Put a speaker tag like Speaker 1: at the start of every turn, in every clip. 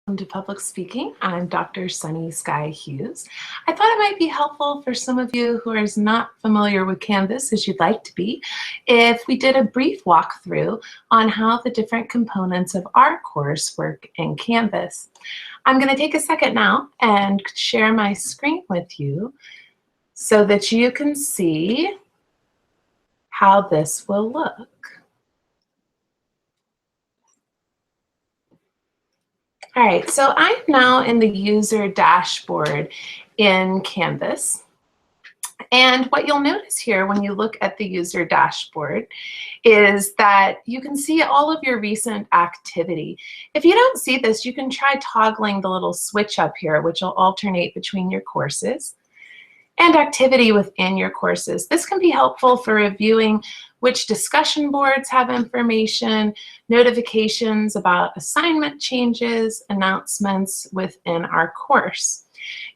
Speaker 1: Welcome to Public Speaking. I'm Dr. Sunny Sky Hughes. I thought it might be helpful for some of you who are not familiar with Canvas as you'd like to be if we did a brief walkthrough on how the different components of our course work in Canvas. I'm going to take a second now and share my screen with you so that you can see how this will look. All right, so I'm now in the user dashboard in Canvas. And what you'll notice here when you look at the user dashboard is that you can see all of your recent activity. If you don't see this, you can try toggling the little switch up here, which will alternate between your courses and activity within your courses. This can be helpful for reviewing which discussion boards have information, notifications about assignment changes, announcements within our course.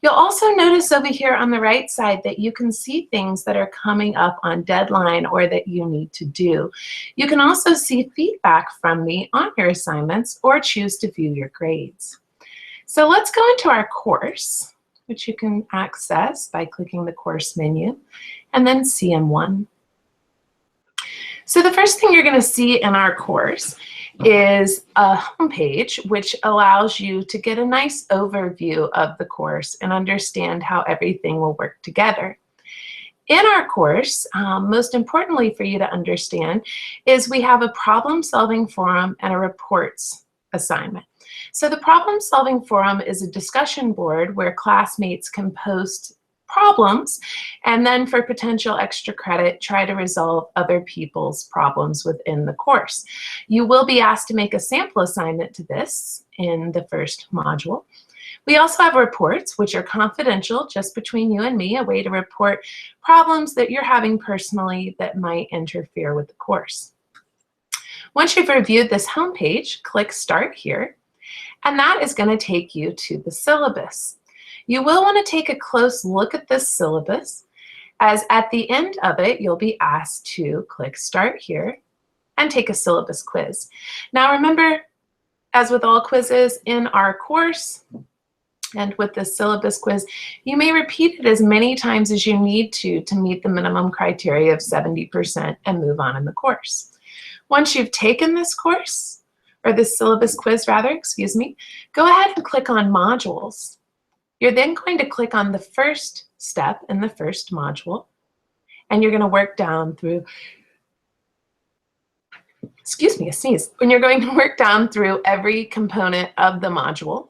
Speaker 1: You'll also notice over here on the right side that you can see things that are coming up on deadline or that you need to do. You can also see feedback from me on your assignments or choose to view your grades. So let's go into our course, which you can access by clicking the course menu, and then CM1. So the first thing you're going to see in our course is a homepage which allows you to get a nice overview of the course and understand how everything will work together. In our course, most importantly for you to understand, is we have a problem-solving forum and a reports assignment. So the problem-solving forum is a discussion board where classmates can post problems and then for potential extra credit try to resolve other people's problems within the course. You will be asked to make a sample assignment to this in the first module. We also have reports, which are confidential, just between you and me, a way to report problems that you're having personally that might interfere with the course. Once you've reviewed this homepage, click Start here, and that is going to take you to the syllabus. You will want to take a close look at this syllabus, as at the end of it, you'll be asked to click Start here and take a syllabus quiz. Now remember, as with all quizzes in our course, and with the syllabus quiz, you may repeat it as many times as you need to meet the minimum criteria of 70% and move on in the course. Once you've taken this course, or this syllabus quiz rather, excuse me, go ahead and click on modules. You're then going to click on the first step in the first module, and you're going to work down through, excuse me, a sneeze, and you're going to work down through every component of the module,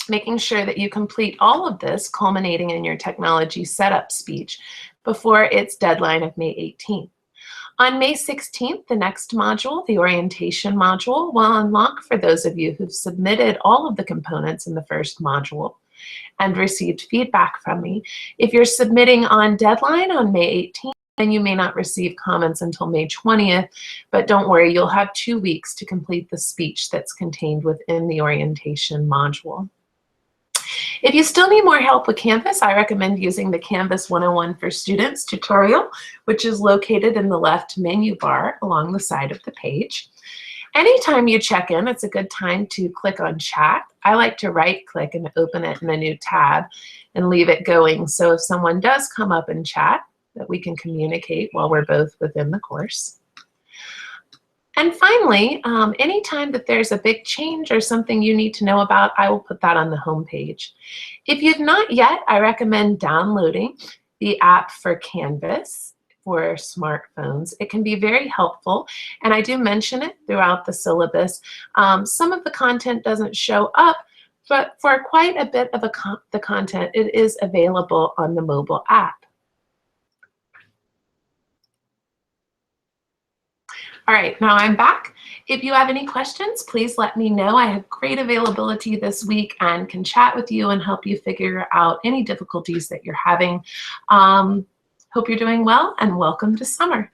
Speaker 1: making sure that you complete all of this, culminating in your technology setup speech before its deadline of May 18th. On May 16th, the next module, the orientation module, will unlock for those of you who've submitted all of the components in the first module and received feedback from me. If you're submitting on deadline on May 18th, then you may not receive comments until May 20th, but don't worry, you'll have 2 weeks to complete the speech that's contained within the orientation module. If you still need more help with Canvas, I recommend using the Canvas 101 for Students tutorial, which is located in the left menu bar along the side of the page. Anytime you check in, it's a good time to click on chat. I like to right-click and open it in a new tab and leave it going. So if someone does come up and chat, that we can communicate while we're both within the course. And finally, anytime that there's a big change or something you need to know about, I will put that on the home page. If you've not yet, I recommend downloading the app for Canvas for smartphones. It can be very helpful, and I do mention it throughout the syllabus. Some of the content doesn't show up, but for quite a bit of the content, it is available on the mobile app. All right, now I'm back. If you have any questions, please let me know. I have great availability this week and can chat with you and help you figure out any difficulties that you're having. Hope you're doing well, and welcome to summer.